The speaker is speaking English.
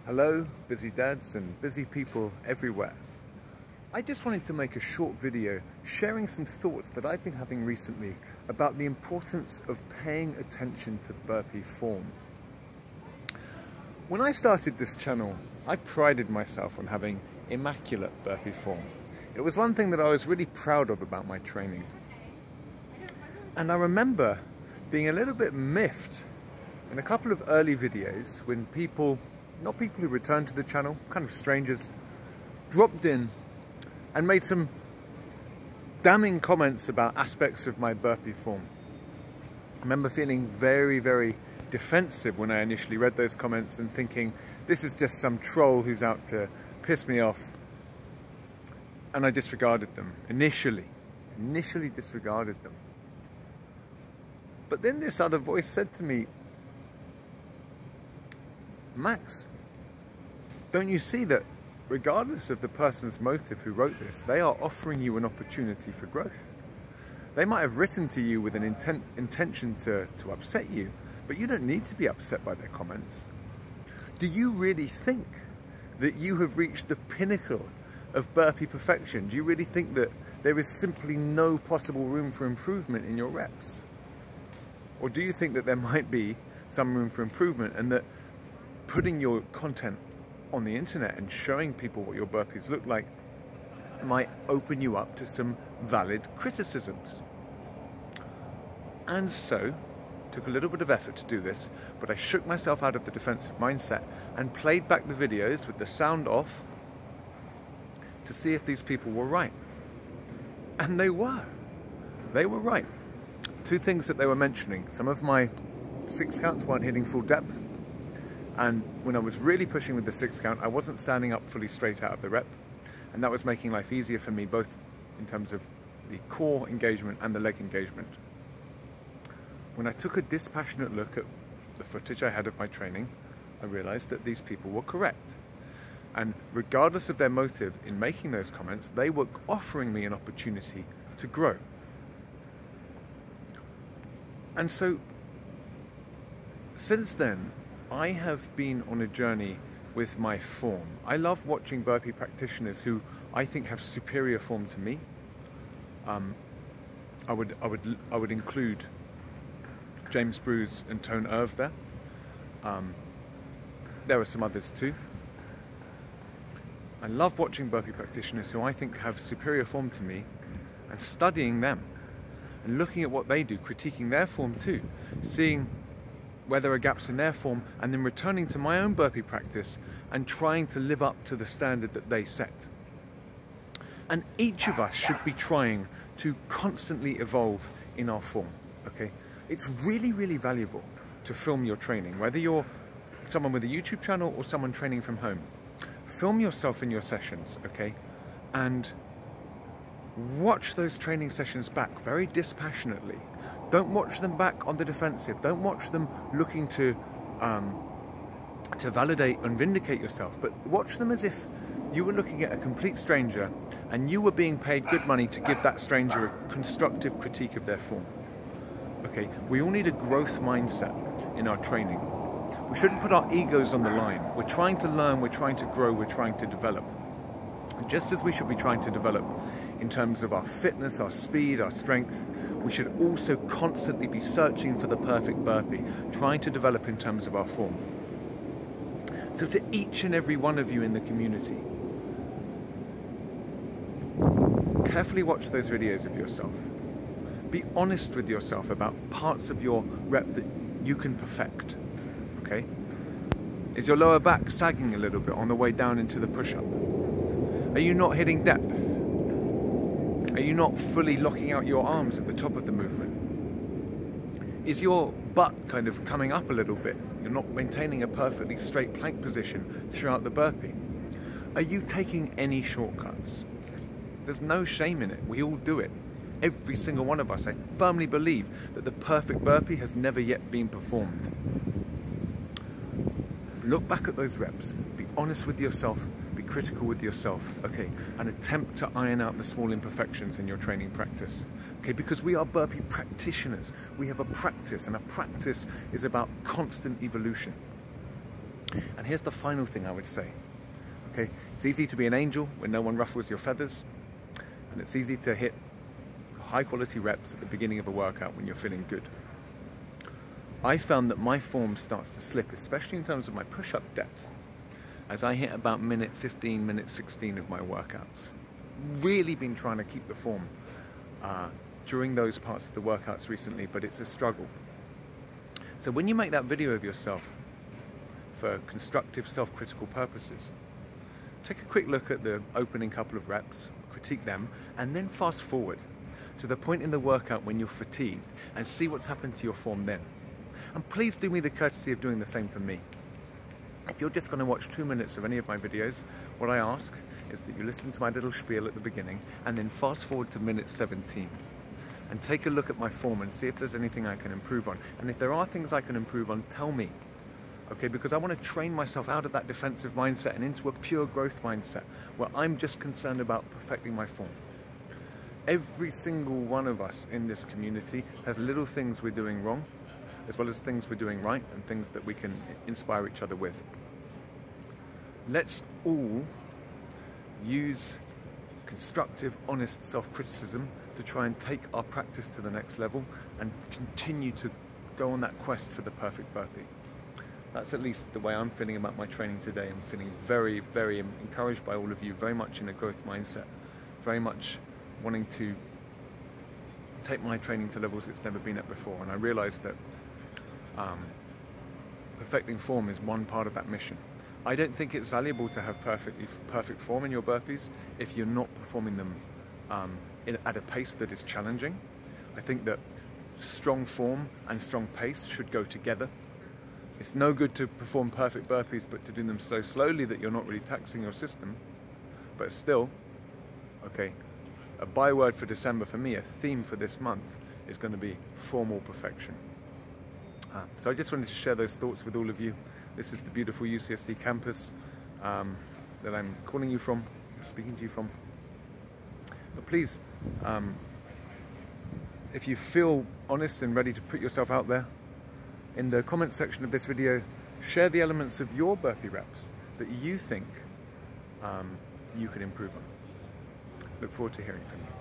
Hello, busy dads and busy people everywhere. I just wanted to make a short video sharing some thoughts that I've been having recently about the importance of paying attention to burpee form. When I started this channel, I prided myself on having immaculate burpee form. It was one thing that I was really proud of about my training. And I remember being a little bit miffed in a couple of early videos when people, not people who returned to the channel, kind of strangers, dropped in and made some damning comments about aspects of my burpee form. I remember feeling very, very defensive when I initially read those comments and thinking, this is just some troll who's out to piss me off. And I disregarded them, initially disregarded them. But then this other voice said to me, Max, don't you see that regardless of the person's motive who wrote this, they are offering you an opportunity for growth? They might have written to you with an intention to upset you, but you don't need to be upset by their comments. Do you really think that you have reached the pinnacle of burpee perfection? Do you really think that there is simply no possible room for improvement in your reps? Or do you think that there might be some room for improvement and that putting your content on the internet and showing people what your burpees look like might open you up to some valid criticisms? And so, took a little bit of effort to do this, but I shook myself out of the defensive mindset and played back the videos with the sound off to see if these people were right. And they were. They were right. Two things that they were mentioning. Some of my 6 counts weren't hitting full depth. And when I was really pushing with the 6 count, I wasn't standing up fully straight out of the rep. And that was making life easier for me, both in terms of the core engagement and the leg engagement. When I took a dispassionate look at the footage I had of my training, I realized that these people were correct. And regardless of their motive in making those comments, they were offering me an opportunity to grow. And so, since then, I have been on a journey with my form. I love watching burpee practitioners who I think have superior form to me. I would include James Bruce and Tone Irv there. There are some others too. I love watching burpee practitioners who I think have superior form to me and studying them and looking at what they do, critiquing their form too, seeing where there are gaps in their form, and then returning to my own burpee practice and trying to live up to the standard that they set. And each of us should be trying to constantly evolve in our form, okay? It's really, really valuable to film your training, whether you're someone with a YouTube channel or someone training from home. Film yourself in your sessions, okay? And watch those training sessions back very dispassionately. Don't watch them back on the defensive. Don't watch them looking to validate and vindicate yourself, but watch them as if you were looking at a complete stranger and you were being paid good money to give that stranger a constructive critique of their form. Okay, we all need a growth mindset in our training. We shouldn't put our egos on the line. We're trying to learn, we're trying to grow, we're trying to develop. And just as we should be trying to develop in terms of our fitness, our speed, our strength, we should also constantly be searching for the perfect burpee, trying to develop in terms of our form. So to each and every one of you in the community, carefully watch those videos of yourself. Be honest with yourself about parts of your rep that you can perfect, okay? Is your lower back sagging a little bit on the way down into the push-up? Are you not hitting depth? Are you not fully locking out your arms at the top of the movement? Is your butt kind of coming up a little bit? You're not maintaining a perfectly straight plank position throughout the burpee. Are you taking any shortcuts? There's no shame in it. We all do it. Every single one of us. I firmly believe that the perfect burpee has never yet been performed. Look back at those reps. Be honest with yourself. Be critical with yourself, okay, and attempt to iron out the small imperfections in your training practice, okay, because we are burpee practitioners. We have a practice, and a practice is about constant evolution. And here's the final thing I would say. Okay, it's easy to be an angel when no one ruffles your feathers, and it's easy to hit high quality reps at the beginning of a workout when you're feeling good. I found that my form starts to slip, especially in terms of my push-up depth, as I hit about minute 15, minute 16 of my workouts. Really been trying to keep the form during those parts of the workouts recently, but it's a struggle. So when you make that video of yourself for constructive self-critical purposes, take a quick look at the opening couple of reps, critique them, and then fast forward to the point in the workout when you're fatigued and see what's happened to your form then. And please do me the courtesy of doing the same for me. If you're just going to watch 2 minutes of any of my videos, what I ask is that you listen to my little spiel at the beginning and then fast forward to minute 17 and take a look at my form and see if there's anything I can improve on. And if there are things I can improve on, tell me. Okay, because I want to train myself out of that defensive mindset and into a pure growth mindset where I'm just concerned about perfecting my form. Every single one of us in this community has little things we're doing wrong, as well as things we're doing right and things that we can inspire each other with. Let's all use constructive, honest self-criticism to try and take our practice to the next level and continue to go on that quest for the perfect burpee. That's at least the way I'm feeling about my training today. I'm feeling very, very encouraged by all of you, very much in a growth mindset, very much wanting to take my training to levels it's never been at before. And I realize that perfecting form is one part of that mission. I don't think it's valuable to have perfect form in your burpees if you're not performing them at a pace that is challenging. I think that strong form and strong pace should go together. It's no good to perform perfect burpees but to do them so slowly that you're not really taxing your system. But still, okay, a byword for December for me, a theme for this month, is going to be formal perfection. So I just wanted to share those thoughts with all of you. This is the beautiful UCSD campus that I'm calling you from, speaking to you from. But please, if you feel honest and ready to put yourself out there, in the comment section of this video, share the elements of your burpee reps that you think you could improve on. Look forward to hearing from you.